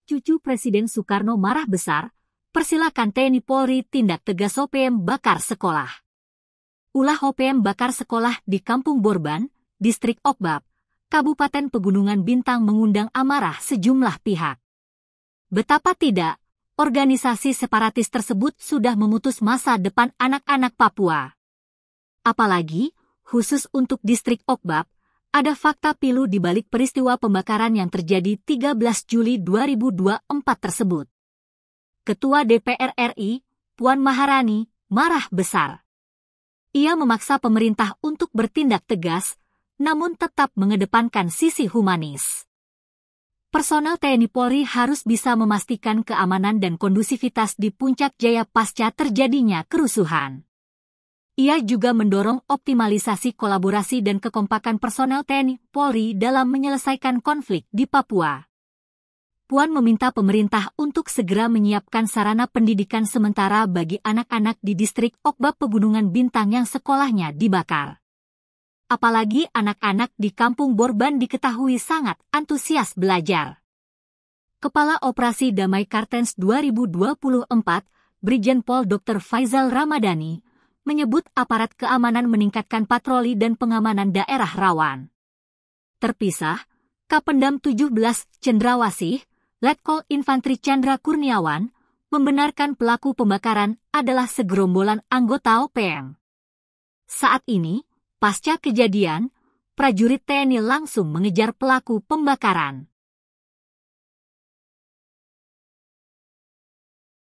Cucu Presiden Soekarno marah besar, persilakan TNI Polri tindak tegas OPM bakar sekolah. Ulah OPM bakar sekolah di Kampung Borban, Distrik Okbab, Kabupaten Pegunungan Bintang mengundang amarah sejumlah pihak. Betapa tidak, organisasi separatis tersebut sudah memutus masa depan anak-anak Papua. Apalagi, khusus untuk Distrik Okbab, ada fakta pilu di balik peristiwa pembakaran yang terjadi 13 Juli 2024 tersebut. Ketua DPR RI, Puan Maharani, marah besar. Ia memaksa pemerintah untuk bertindak tegas, namun tetap mengedepankan sisi humanis. Personel TNI Polri harus bisa memastikan keamanan dan kondusivitas di Puncak Jaya pasca terjadinya kerusuhan. Ia juga mendorong optimalisasi kolaborasi dan kekompakan personel TNI Polri dalam menyelesaikan konflik di Papua. Puan meminta pemerintah untuk segera menyiapkan sarana pendidikan sementara bagi anak-anak di Distrik Okbab Pegunungan Bintang yang sekolahnya dibakar. Apalagi anak-anak di Kampung Borban diketahui sangat antusias belajar. Kepala Operasi Damai Kartens 2024, Brigjen Pol Dr. Faizal Ramadhani, menyebut aparat keamanan meningkatkan patroli dan pengamanan daerah rawan. Terpisah, Kapendam 17 Cendrawasih, Letkol Infantri Chandra Kurniawan, membenarkan pelaku pembakaran adalah segerombolan anggota OPM. Saat ini, pasca kejadian, prajurit TNI langsung mengejar pelaku pembakaran.